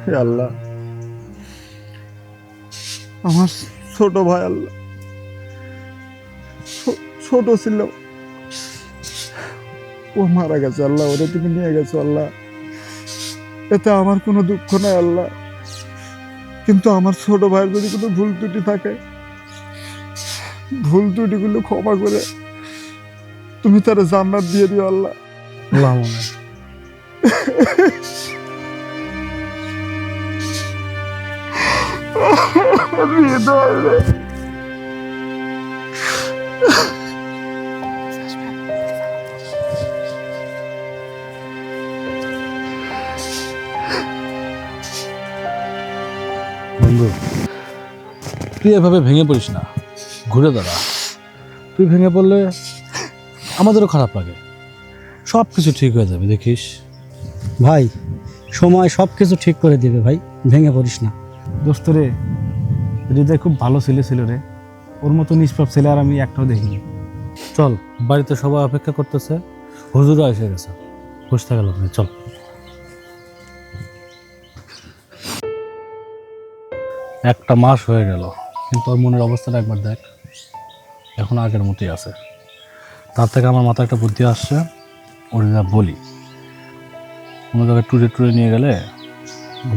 হে আল্লাহ, আমার ছোট ভাই আল্লাহ ছোট ছিল, ও মারা গেছে আল্লাহ, ওরে তুমি নিয়ে গেছো আল্লাহ, এতে আমার কোনো দুঃখ নাই আল্লাহ। কিন্তু আমার ছোট ভাইয়ের যদি কোনো ভুল ত্রুটি থাকে, ভুল ত্রুটিগুলো ক্ষমা করে তুমি তারা জান্নাত দিয়ে দিও আল্লাহ। বন্ধু, তুই এভাবে ভেঙে পড়িস না, ঘুরে দাঁড়া। তুই ভেঙে পড়লে আমাদেরও খারাপ লাগে। সব কিছু ঠিক হয়ে যাবে, দেখিস। ভাই, সময় সব কিছু ঠিক করে দেবে ভাই, ভেঙে পড়িস না। দোস্ত রে, হৃদয় খুব ভালো ছেলে ছিল রে, ওর মতো নিষ্পাপ ছেলে আর আমি একটাও দেখিনি। চল, বাড়িতে সবাই অপেক্ষা করতেছে, হুজুরও এসে গেছে, খুশ থাকা লোক নেই, চল। একটা মাস হয়ে গেল, কিন্তু ওর মনের অবস্থাটা একবার দেখ, এখন আগের মতোই আছে। তার থেকে আমার মাথায় একটা বুদ্ধি আসছে, ওর যা বলি কোনো জায়গায় ট্যুরে ট্যুরে নিয়ে গেলে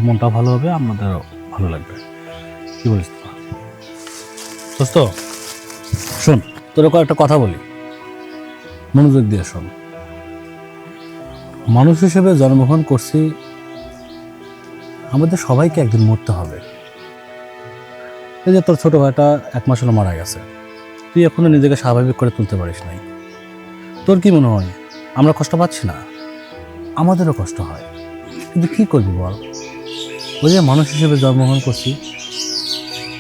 মনটা ভালো হবে, আপনাদেরও ভালো লাগবে। কি বলিস তোরা? দোস্ত শোন, তোর কয়েকটা কথা বলি, মনোযোগ দিয়ে শোন। মানুষ হিসেবে জন্মগ্রহণ করছি, আমাদের সবাইকে একদিন মরতে হবে। এই যে তোর ছোট ভাইটা 1 মাস হলো মারা গেছে, তুই এখনো নিজেকে স্বাভাবিক করে তুলতে পারিস নাই। তোর কি মনে হয় আমরা কষ্ট পাচ্ছি না? আমাদেরও কষ্ট হয়, কিন্তু কি করবি বল? ওই যে মানুষ হিসেবে জন্মগ্রহণ করছি,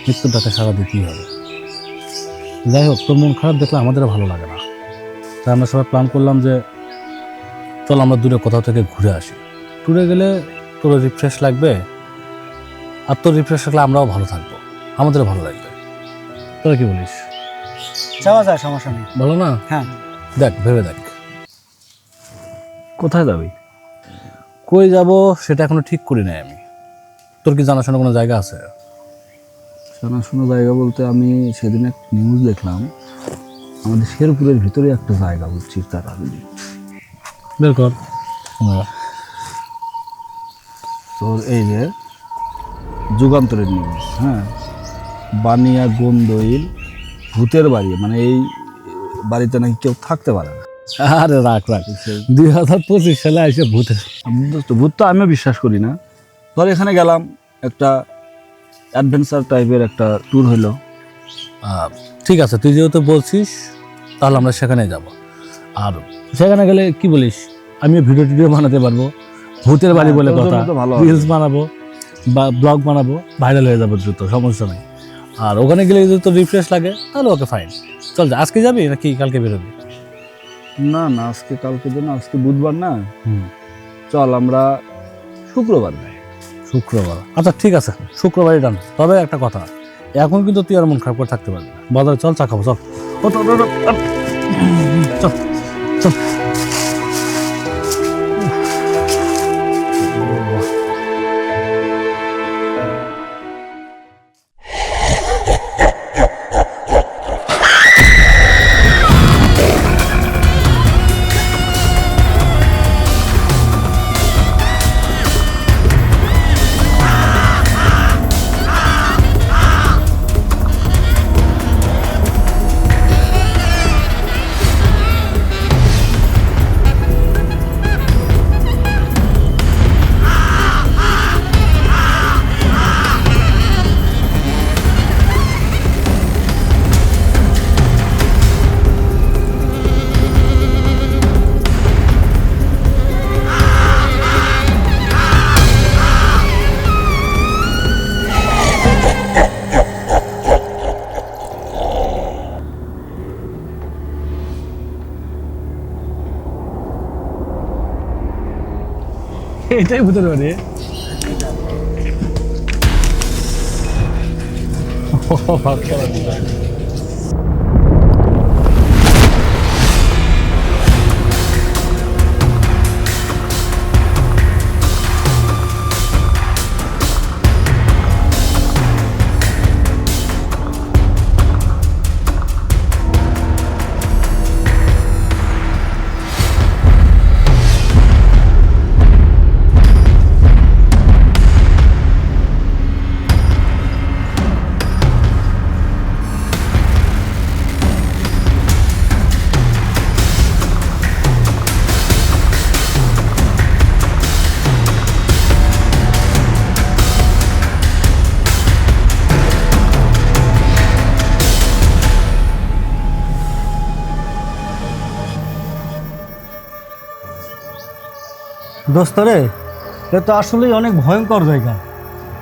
মৃত্যুটাকে সারা দিতেই হবে। যাই হোক, তোর মন খারাপ দেখলে আমাদেরও ভালো লাগে না। তাই আমরা সবাই প্ল্যান করলাম যে চল আমরা দূরে কোথাও থেকে ঘুরে আসি। ট্যুরে গেলে তোর রিফ্রেশ লাগবে, আর তোর রিফ্রেশ থাকলে আমরাও ভালো থাকবো, আমাদেরও ভালো লাগবে। তোরা কি বলিস? যাওয়া যায়, সমস্যা নেই। ভালো না? হ্যাঁ, দেখ, ভেবে দেখ কোথায় যাবি? কই যাব সেটা এখনো ঠিক করি নাই আমি। তোর কি জানাশোনা কোনো জায়গা আছে? জানাশোনা জায়গা বলতে আমি সেদিন এক নিউজ দেখলাম, আমাদের শেরপুরের ভিতরে একটা জায়গা বুঝছিস, তারা বের কর। তোর এই যে যুগান্তরের নিউজ, হ্যাঁ, বানিয়া গন্দইল ভূতের বাড়ি, মানে এই বাড়িতে নাকি কেউ থাকতে পারে না। আরে রাখ রাখ, 2025 সালে এসে ভূতের। ভূত তো আমিও বিশ্বাস করি না। ধর এখানে গেলাম, একটা অ্যাডভেঞ্চার টাইপের একটা ট্যুর হইলো। ঠিক আছে, তুই যেহেতু বলছিস তাহলে আমরা সেখানে যাব। আর সেখানে গেলে কি বলিস, আমিও ভিডিও টিডিও বানাতে পারবো, ভূতের বাড়ি বলে তোর কথা, জন্য তো ভালো হবে। রিলস বানাবো বা ব্লগ বানাবো, ভাইরাল হয়ে যাবো দ্রুত, সমস্যা নেই। আর ওখানে গেলে যদি তোর রিফ্রেশ লাগে তাহলে ওকে ফাইন। চল যা, আজকে যাবি নাকি কালকে বেরোবি? না না, আজকে কালকে জন্য, আজকে বুধবার না, হুম, চল আমরা শুক্রবার যাই। শুক্রবার? আচ্ছা ঠিক আছে, শুক্রবারই ডান। তবে একটা কথা, এখন কিন্তু তুই আর মন খারাপ করে থাকতে পারবি না। বাজারে চল, চা খাবো, চল। চল চল। এটাই ভূতের বাড়ি। দোস্ত রে, এ তো আসলেই অনেক ভয়ঙ্কর জায়গা,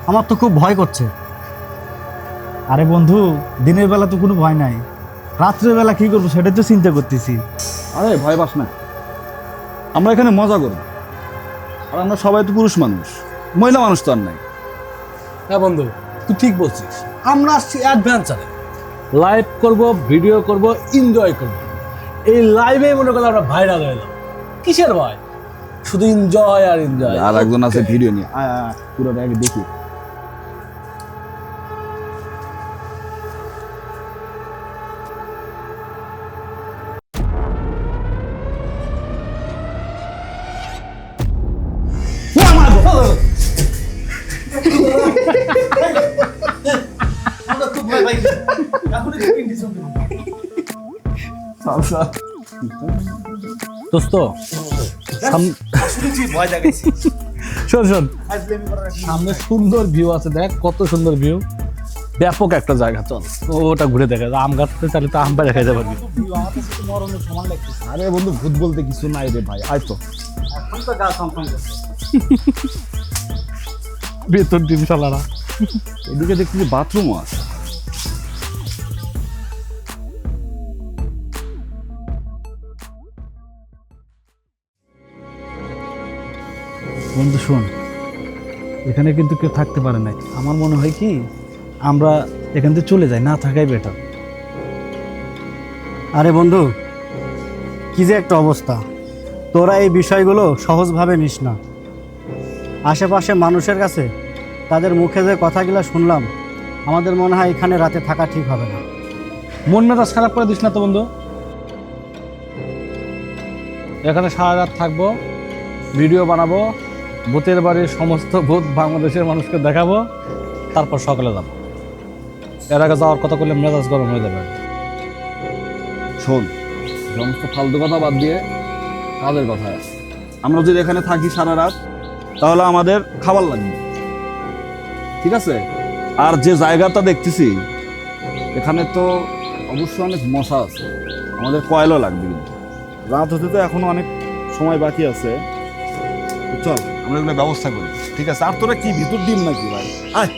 আমার তো খুব ভয় করছে। আরে বন্ধু, দিনের বেলা তো কোনো ভয় নাই, রাত্রের বেলা কি করবো সেটা তো চিন্তা করতেছি। আরে ভয় পাস না, আমরা এখানে মজা করব। আর আমরা সবাই তো পুরুষ মানুষ, মহিলা মানুষ তো আর নাই। হ্যাঁ বন্ধু, তুই ঠিক বলছিস। আমরা আসছি অ্যাডভেঞ্চারে, লাইভ করব, ভিডিও করব, এনজয় করব। এই লাইভে মনে করলে আমরা ভাইরাল হয়ে যাব। কিসের ভয়? শুধু এনজয় আর এনজয়। আর একজন আছে ভিডিও নিয়ে, আয় আয় আয়, পুরোটা আগে দেখি। দোস্ত, শোন শোন, সামনে সুন্দর ভিউ আছে, দেখ কত সুন্দর ভিউ, ব্যাপক একটা জায়গা। চল ওটা ঘুরে দেখা, আম গাছতে চাইলে তো আম দেখা যেতে পারবি। আরে বন্ধু, ভূত বলতে কিছু নাই রে ভাই, আয় তো। ভেতর ডিম শালারা। এদিকে দেখছি যে বাথরুমও আছে। বন্ধু শোন, এখানে কিন্তু কেউ থাকতে পারে না। আমার মনে হয় কি আমরা এখান থেকে চলে যাই, না থাকাই বেটার। আরে বন্ধু, কি যে একটা অবস্থা, তোরা এই বিষয়গুলো সহজভাবে নিস না। আশেপাশে মানুষের কাছে তাদের মুখে যে কথাগুলো শুনলাম, আমাদের মনে হয় এখানে রাতে থাকা ঠিক হবে না। মন মেজাজ খারাপ করে দিস না তো বন্ধু। এখানে সারা রাত থাকবো, ভিডিও বানাবো, ভূতের বাড়ির সমস্ত ভূত বাংলাদেশের মানুষকে দেখাবো, তারপর সকালে যাবো। এর আগে যাওয়ার কথা বললে মেজাজ গরম হয়ে যাবে। শোন, সমস্ত ফালতু কথা বাদ দিয়ে কাজের কথা আছে। আমরা যদি এখানে থাকি সারা রাত, তাহলে আমাদের খাবার লাগবে, ঠিক আছে? আর যে জায়গাটা দেখতেছি, এখানে তো অবশ্যই অনেক মশা আছে, আমাদের কয়লা লাগবে। কিন্তু রাত হতে তো এখনো অনেক সময় বাকি আছে। তো চল আমরা এগুলো ব্যবস্থা করি, ঠিক আছে? আর তোরা কি ভিতর ডিম নাকি ভাই? আয়,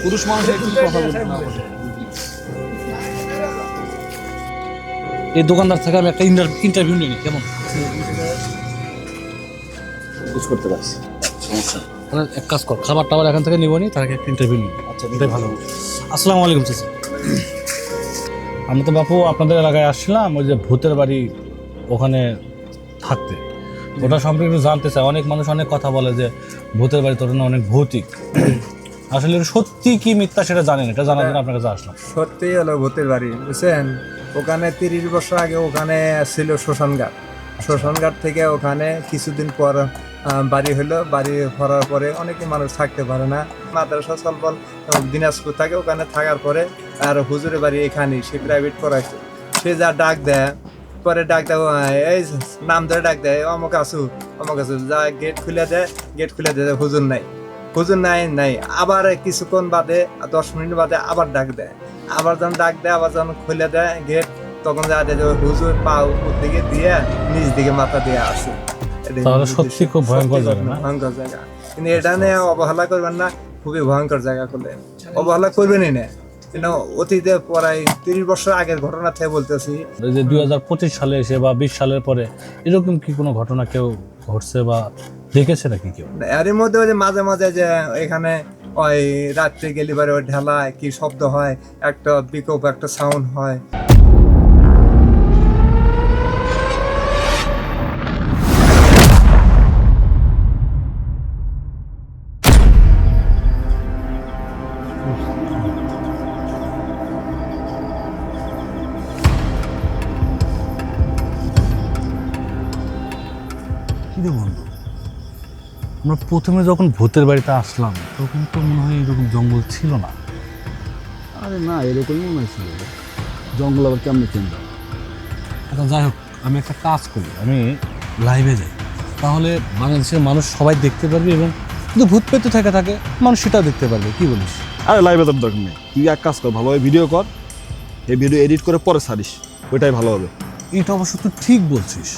পুরুষ মানুষ একটু কথা বলতে না বলে। এই দোকানদার থেকে আমি একটা ইন্টারভিউ নিই, কেমন? বুঝ করতে পারছি, সমস্যা নেই। তাহলে এক কাজ কর, খাবার টাবার এখান থেকে নিবো নি, তার আগে একটা ইন্টারভিউ নিই। আচ্ছা, এটাই ভালো। আসসালামু আলাইকুম চাচা। আমি তো বাপু আপনাদের এলাকায় আসছিলাম, ওই যে ভূতের বাড়ি ওখানে থাকতে, ওটা সম্পর্কে একটু জানতে চাই। অনেক মানুষ অনেক কথা বলে যে ভূতের বাড়ি তোর না অনেক ভৌতিক। আসলে এটা সত্যি কি মিথ্যা সেটা জানেন, এটা জানার জন্য আপনার কাছে আসলাম। সত্যি হলো ভূতের বাড়ি, বুঝছেন? ওখানে 30 বছর আগে ওখানে ছিল শ্মশানঘাট। শ্মশানঘাট থেকে ওখানে কিছুদিন পর বাড়ি হলো। বাড়ি করার পরে অনেকে মানুষ থাকতে পারে না, মাদ্রাসা চলবল দিনাজপুর থাকে, ওখানে থাকার পরে আর হুজুরের বাড়ি এখানেই, সে প্রাইভেট পড়াইছে। সে যা ডাক দেয়, পরে ডাক দেয়, এই নাম ধরে ডাক দেয়, অমুক আসু অমুক আসু, যা গেট খুলে দেয়, গেট খুলে দেয়, হুজুর নাই, হুজুর নাই নাই। আবার কিছুক্ষণ বাদে 10 মিনিট বাদে আবার ডাক দেয়, আবার যখন ডাক দেয়, আবার যখন খুলে দেয় গেট, তখন যা দেয় হুজুর পা উপর দিকে দিয়ে নিচ দিকে মাথা দিয়ে আসে। তাহলে সত্যি খুব ভয়ঙ্কর জায়গা না? ভয়ঙ্কর জায়গা, কিন্তু এটা নিয়ে অবহেলা করবেন না, খুবই ভয়ঙ্কর জায়গা। করলে অবহেলা করবেনই না, কিন্তু অতীতে প্রায় 30 বছর আগের ঘটনা থেকে বলতেছি। এই যে 2025 সালে এসে বা 20 সালের পরে এরকম কি কোনো ঘটনা কেউ ঘটছে বা দেখেছে নাকি কেউ? এর মধ্যে ওই যে মাঝে মাঝে যে এখানে ওই রাত্রে গেলে পরে ওই ঢালায় কি শব্দ হয়, একটা বিকোপ একটা সাউন্ড হয়। কি রে বন্ধু, আমরা প্রথমে যখন ভূতের বাড়িতে আসলাম তখন তো মনে হয় এরকম জঙ্গল ছিল না। আরে না, এরকমই মনে হয়েছিল। জঙ্গল আবার কেমনি চিন্তা। আচ্ছা যাই হোক, আমি একটা কাজ করি, আমি লাইভে যাই, তাহলে বাংলাদেশের মানুষ সবাই দেখতে পারবে এবং কিন্তু ভূত পেতে থাকে মানুষ সেটাও দেখতে পারবে। কি বলিস? আরে লাইভে তোর দরকার নেই, তুই এক কাজ কর, ভালোভাবে ভিডিও কর, এই ভিডিও এডিট করে পরে ছাড়িস, ওইটাই ভালো হবে। এটা অবশ্য তুই ঠিক বলছিস।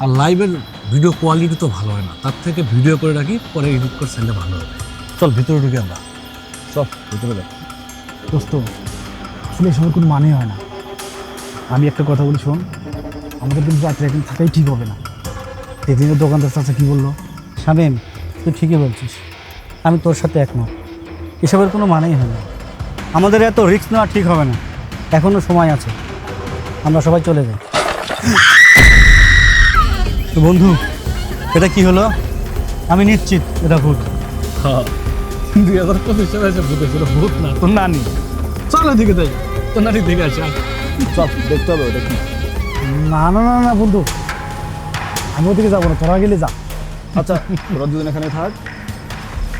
আর লাইভের ভিডিও কোয়ালিটি তো ভালো হয় না, তার থেকে ভিডিও করে রাখি, পরে এডিট করে সেন্ডে ভালো হবে। চল ভিতরে ঢুকি আমরা। চল ভিতরে দেখ। দোস্ত আসলে এই সময় কোনো মানে হয় না। আমি একটা কথা বলি শোন, আমাদের কিন্তু রাত্রে এখন থাকাই ঠিক হবে না। সেদিনের দোকানদার চাচা কী বললো? শামীম, তুই ঠিকই বলছিস, আমি তোর সাথে একমত। এসবের কোনো মানেই হয় না। আমাদের এত রিস্ক নেওয়া ঠিক হবে না, এখনও সময় আছে, আমরা সবাই চলে যাই। তো বন্ধু, এটা কি হলো? আমি নিশ্চিত এটা ভূত। 2025 সালে এসে ভূত ছিল, ভূত না তোর নানি। চল ওদিকে যাই, তোর নানি দেখে আসে। চল দেখতে হবে ওটা কি। না না না না বন্ধু, আমি ওদিকে যাবো না, তোরা গেলে যা। আচ্ছা তোরা দুজন এখানে থাক,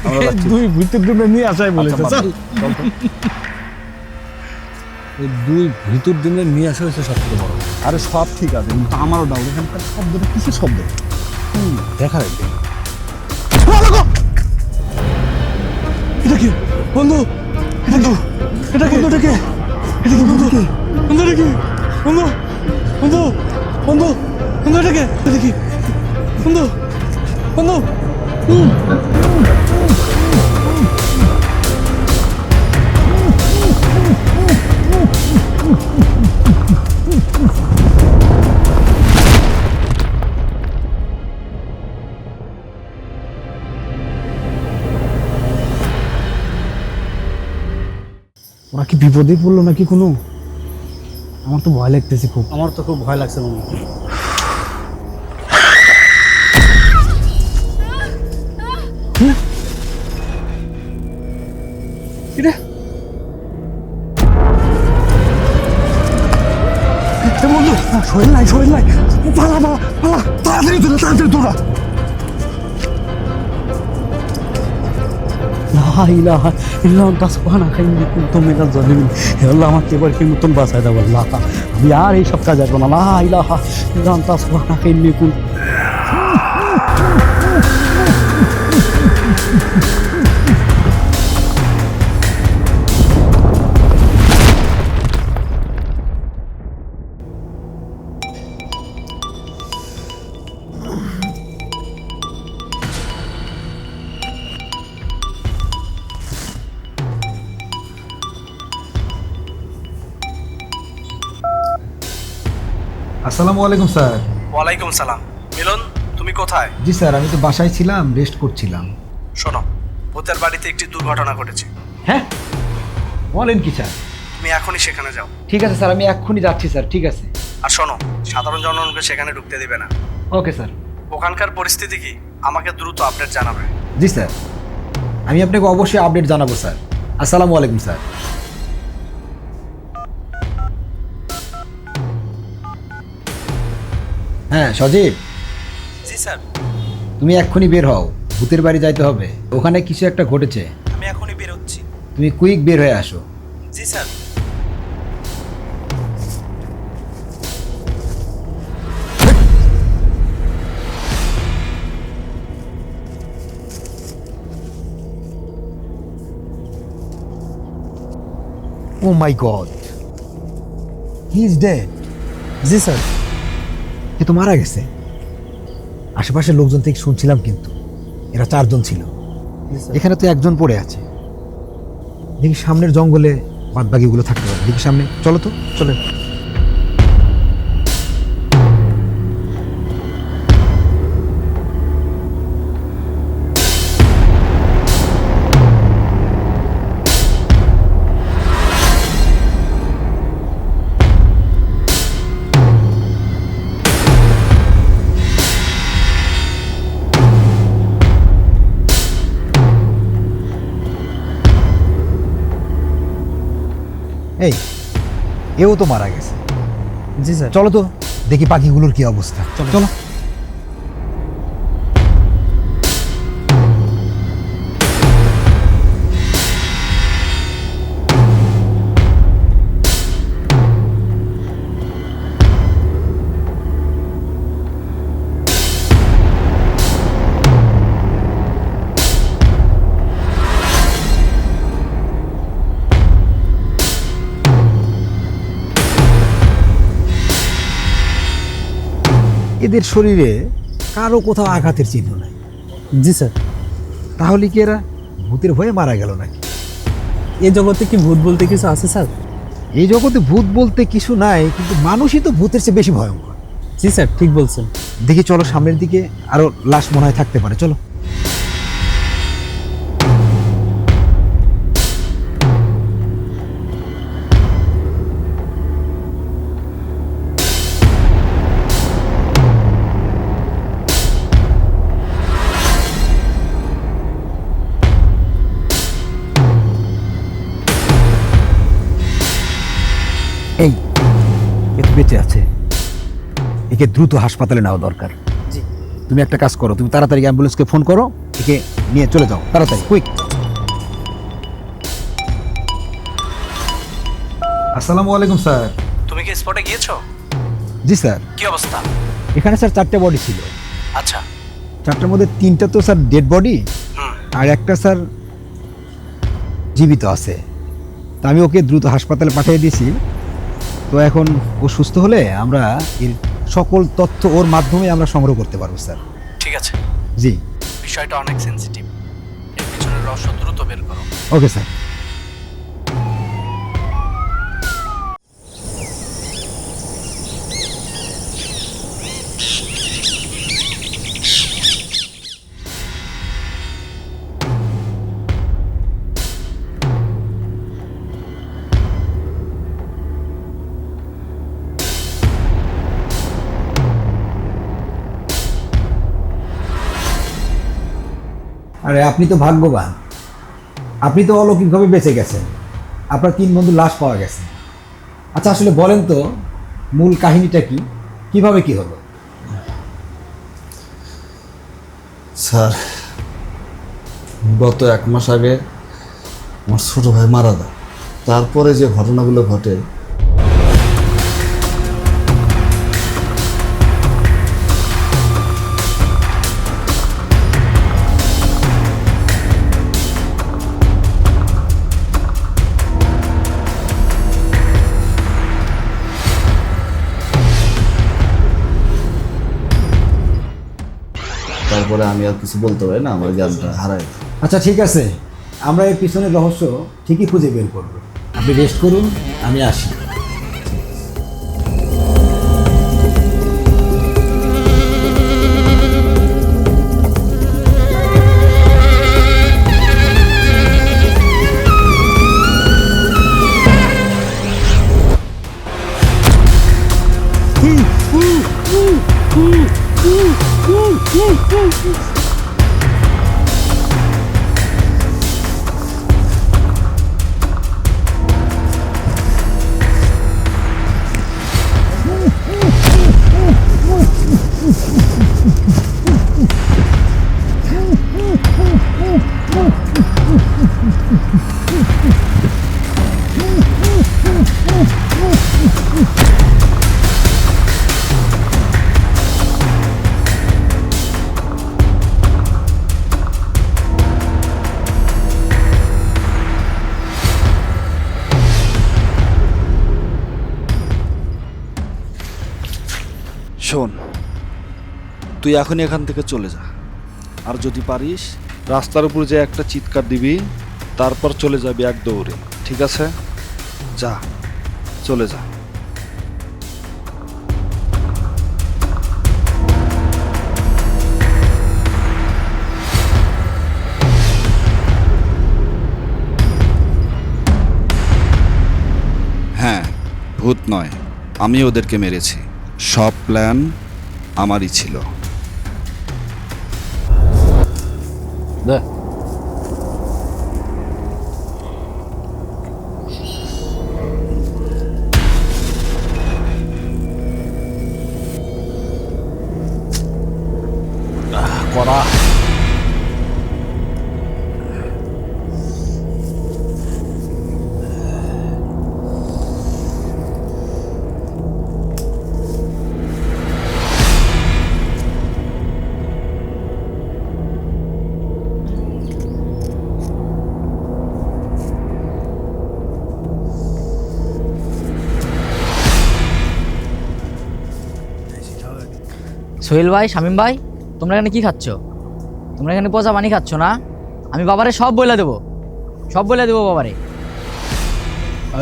আমরা যাচ্ছি। দুই ভূতের ডিমে নিয়ে আসাই বলেছে। আচ্ছা, চল। চল তো। ওই 2 ভিতর দিনে নিয়ে আসা হয়েছে সব থেকে বড়। আরে সব ঠিক আছে, কিন্তু আমারও ডাউট এখানকার শব্দটা কিসের শব্দ? দেখা রাখবে। এটা কি বন্ধু? বন্ধু এটা কি? বন্ধু এটা কি? এটা কি বন্ধু? বন্ধু এটা কি? বন্ধু বন্ধু বন্ধু বন্ধু এটা কি? এটা কি বন্ধু? বন্ধু ওরা কি বিপদে পড়লো নাকি কোনো? আমার তো ভয় লাগতেছে খুব। আমার তো খুব ভয় লাগছে মনে। বন্ধু শরীর নাই, শরীর নাই, পালা পালা পালা, তাড়াতাড়ি তোলা, তাড়াতাড়ি তোলা। লা ইলাহা ইল্লাল্লাহ সুবহানাকা ইন্নী কুনতু মিনাজ জালিমিন। হে আল্লাহ, আমাকে এবার কি মতন বাঁচায় দাও আল্লাহ। আমি আর এই সব কাজ আসবো না। লা ইলাহা ইল্লাল্লাহ সুবহানাকা ইন্নী কুনতু। আসসালামু আলাইকুম স্যার। ওয়ালাইকুম সালাম। মিলন, তুমি কোথায়? জি স্যার, আমি তো বাসায় ছিলাম, রেস্ট করছিলাম। শোনো, ভূতের বাড়িতে একটি দুর্ঘটনা ঘটেছে। হ্যাঁ বলেন কি স্যার? তুমি এখনই সেখানে যাও। ঠিক আছে স্যার, আমি এক্ষুনি যাচ্ছি স্যার। ঠিক আছে। আর শোনো, সাধারণ জনগণকে সেখানে ঢুকতে দিবে না। Okay sir. ওখানকার পরিস্থিতি কি আমাকে দ্রুত আপডেট জানাবে। জি স্যার, আমি আপনাকে অবশ্যই আপডেট জানাবো স্যার। আসসালামু আলাইকুম স্যার। হ্যাঁ সজীব, জি স্যার। তুমি এক্ষুনি বের হও, ভূতের বাড়ি যাইতে হবে। ওখানে কিছু একটা ঘটেছে, আমি এখনই বেরোচ্ছি। তুমি কুইক বের হয়ে আসো। জি sir. Oh my God, he is dead. জি স্যার। এ তো মারা গেছে। আশেপাশের লোকজন থেকে শুনছিলাম, কিন্তু এরা 4 জন ছিল। এখানে তো একজন পড়ে আছে। দেখি সামনের জঙ্গলে বাদবাকিগুলো থাকতে পারে। দেখি সামনে, চলো তো, চলে। এই এও তো মারা গেছে। জি স্যার। চলো তো দেখি পাখিগুলোর কি অবস্থা। চলো। এদের শরীরে কারো কোথাও আঘাতের চিহ্ন নাই। জি স্যার। তাহলে কি এরা ভূতের ভয়ে মারা গেল নাকি? এই জগতে কি ভূত বলতে কিছু আছে স্যার? এই জগতে ভূত বলতে কিছু নাই, কিন্তু মানুষই তো ভূতের চেয়ে বেশি ভয়ঙ্কর। জি স্যার, ঠিক বলছেন। দেখি চলো, সামনের দিকে আরো লাশ মনে হয় থাকতে পারে, চলো। এই এ তো বেঁচে আছে, একে দ্রুত হাসপাতালে নেওয়া দরকার। জি। তুমি একটা কাজ করো, তুমি তাড়াতাড়ি অ্যাম্বুলেন্সকে ফোন করো, একে নিয়ে চলে যাও তাড়াতাড়ি, কুইক। আসসালামু আলাইকুম স্যার। তুমি কি স্পটে গিয়েছো? জি স্যার। কি অবস্থা? এখানে স্যার 4টে বডি ছিল। আচ্ছা। 4টার মধ্যে 3টা তো স্যার ডেড বডি, হুম। আর একটা স্যার জীবিত আছে। তা আমি ওকে দ্রুত হাসপাতালে পাঠিয়ে দিয়েছি। তো এখন ও সুস্থ হলে আমরা এর সকল তথ্য ওর মাধ্যমে আমরা সংগ্রহ করতে পারবো স্যার। ঠিক আছে। জি। বিষয়টা অনেক সেনসিটিভ। এর পিছনের রহস্য দ্রুত বের করো। Okay sir. আরে আপনি তো ভাগ্যবান, আপনি তো অলৌকিকভাবে বেঁচে গেছেন, আপনার 3 বন্ধুর লাশ পাওয়া গেছে। আচ্ছা আসলে বলেন তো মূল কাহিনীটা কি, কিভাবে কি হলো? স্যার, গত 1 মাস আগে আমার ছোট ভাই মারা যায়। তারপরে যে ঘটনাগুলো ঘটে, তারপরে আমি আর কিছু বলতে পারি না, আমার জ্ঞানটা হারাই। আচ্ছা ঠিক আছে, আমরা এর পিছনের রহস্য ঠিকই খুঁজে বের করব। আপনি রেস্ট করুন, আমি আসি। শোন, তুই এখনই এখান থেকে চলে যা, আর যদি পারিস রাস্তার উপর যে একটা চিৎকার দিবি, তারপর চলে যাবি এক দৌড়ে, ঠিক আছে? যা, চলে যা। হ্যাঁ, ভূত নয়, আমি ওদেরকে মেরেছি। সব প্ল্যান আমারই ছিল। করা সোহেল ভাই, শামীম ভাই, তোমরা এখানে কি খাচ্ছ? তোমরা এখানে পচা পানি খাচ্ছ না? আমি বাবারে সব বলে দেবো, সব বলে দেবো বাবারে।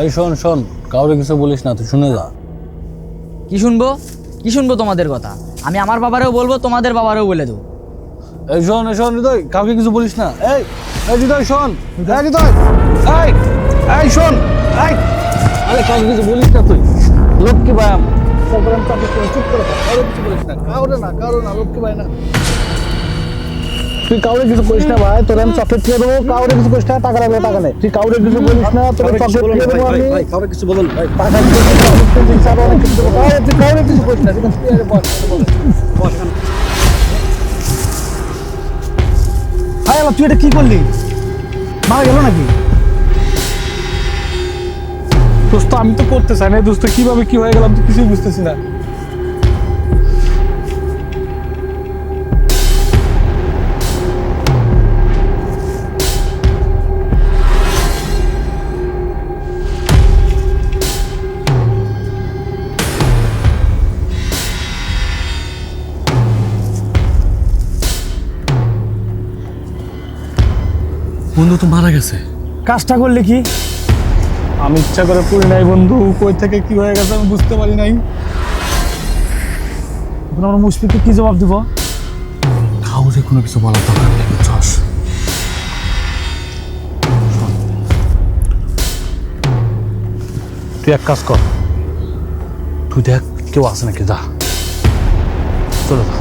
এই শোন শোন, কাউরে কিছু বলিস না, তুই শুনে যা। কি শুনবো? কি শুনবো তোমাদের কথা? আমি আমার বাবারেও বলবো, তোমাদের বাবারেও বলে দেবো। এই শোন হৃদয়, কাউকে কিছু বলিস না। এই হৃদয় শোন, হৃদয়, এই শোন, আরে কাউকে কিছু বলিস না তুই। লক্ষ্মী ভাই চুপ করে কাউরে কিছু বলিস না, কাউরে না, লক্ষ্মী ভাই না। তুই কাউরে কিছু বলিস না ভাই, তোর আমি চকলেট খেয়ে দেবো। কাউরে কিছু বলিস না, টাকা লাগবে টাকা নেই। তুই কাউরে কিছু বলিস না, তোর চকলেট খেয়ে দেবো আমি। কাউরে কিছু বলুন ভাই, টাকা দিয়ে অনেক কিছু দেবো। তুই কাউরে কিছু বলিস না, ঠিক আছে? তুই আরে বল। হায় আল্লাহ, তুই এটা কি করলি? মারা গেল নাকি? দোস্ত আমি তো করতে চাই না দোস্ত, কিভাবে কি হয়ে গেলাম তো কিছুই বুঝতেছি না। বন্ধু তো মারা গেছে। কাজটা করলে কি? আমি ইচ্ছা করে করি নাই বন্ধু, কই থেকে কি হয়ে গেছে আমি বুঝতে পারি নাই। এখন আমরা মুশফিককে কি জবাব দিব? কাউরে কোনো কিছু বলার দরকার নেই, বুঝছস? তুই এক কাজ কর, তুই দেখ কেউ আছে নাকি, যা চলো যা।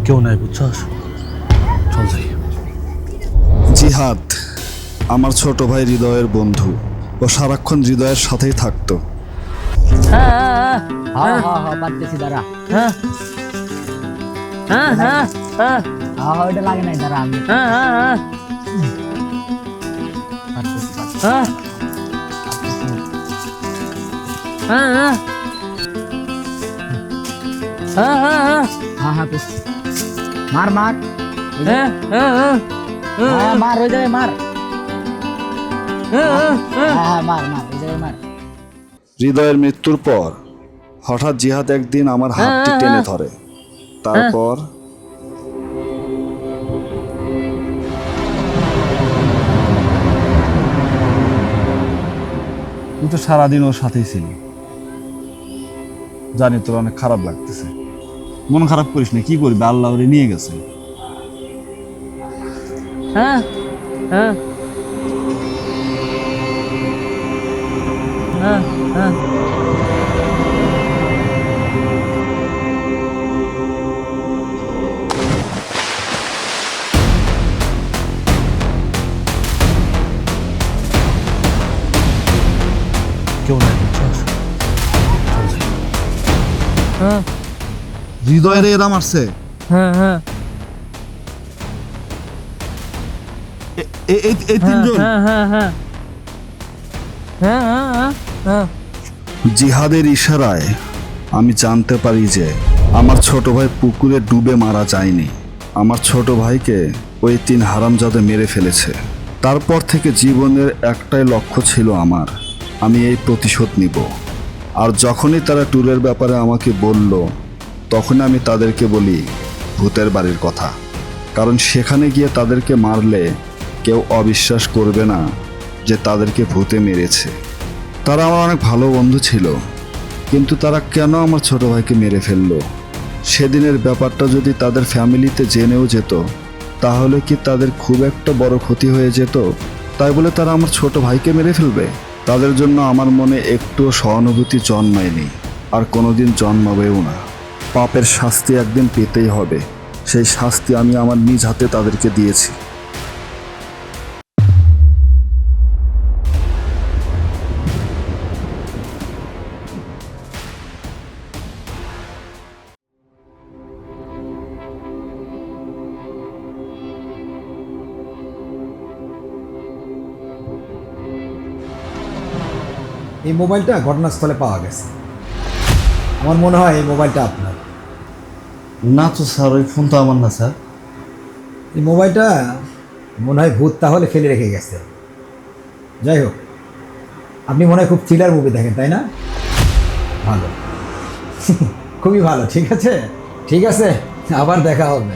কেউ নাই, বুঝছস? চল যাই। জিহাদ আমার ছোট ভাই হৃদয়ের বন্ধু, ও সারাক্ষণ হৃদয়ের সাথেই থাকতো। হ্যাঁ, পারতেছি, দাঁড়া। ওইটা লাগে নাই, দাঁড়া আমি। মার মার মার, ওই জায়গায় মার। মার মার, ওই জায়গায় মার। হৃদয়ের মৃত্যুর পর হঠাৎ জিহাদ একদিন আমার হাতটি টেনে ধরে, তারপর তুই তো সারাদিন ওর সাথেই ছিলি, জানি তোর অনেক খারাপ লাগতেছে। মন খারাপ করিস না, কি করবি, আল্লাহ ওরে নিয়ে গেছে। কেউ নাই, বুঝছস? চল যাই। হৃদয়ের এরা মারছে। এই তিনজন জিহাদের ইশারায় আমি জানতে পারি যে আমার ছোট ভাই পুকুরে ডুবে মারা যায়নি। আমার ছোট ভাইকে ওই তিন হারামজাদে মেরে ফেলেছে। তারপর থেকে জীবনের একটাই লক্ষ্য ছিল আমার, আমি এই প্রতিশোধ নিব। আর যখনই তারা ট্যুরের ব্যাপারে আমাকে বলল, তখন আমি তাদেরকে বলি ভূতের বাড়ির কথা, কারণ সেখানে গিয়ে তাদেরকে মারলে কেউ অবিশ্বাস করবে না যে তাদেরকে ভূতে মেরেছে। তারা আমার অনেক ভালো বন্ধু ছিল, কিন্তু তারা কেন আমার ছোট ভাইকে মেরে ফেললো? সেদিনের ব্যাপারটা যদি তাদের ফ্যামিলিতে জেনেও যেত, তাহলে কি তাদের খুব একটা বড় ক্ষতি হয়ে যেত? তাই বলে তারা আমার ছোট ভাইকে মেরে ফেলবে? তাদের জন্য আমার মনে একটুও সহানুভূতি জন্মায়নি, আর কোনোদিন জন্মাবেও না। পাপের শাস্তি একদিন পেতেই হবে, সেই শাস্তি আমি আমার নিজ হাতে তাদেরকে দিয়েছি। এই মোবাইলটা ঘটনাস্থলে পাওয়া গেছে। আমার মনে হয় এই মোবাইলটা আপনার। না তো স্যার, ওই ফোন তো আমার না স্যার। এই মোবাইলটা মনে হয় ভূত তাহলে ফেলে রেখে গেছে। যাই হোক, আপনি মনে হয় খুব থ্রিলার মুভি দেখেন, তাই না? ভালো, খুবই ভালো। ঠিক আছে, ঠিক আছে, আবার দেখা হবে।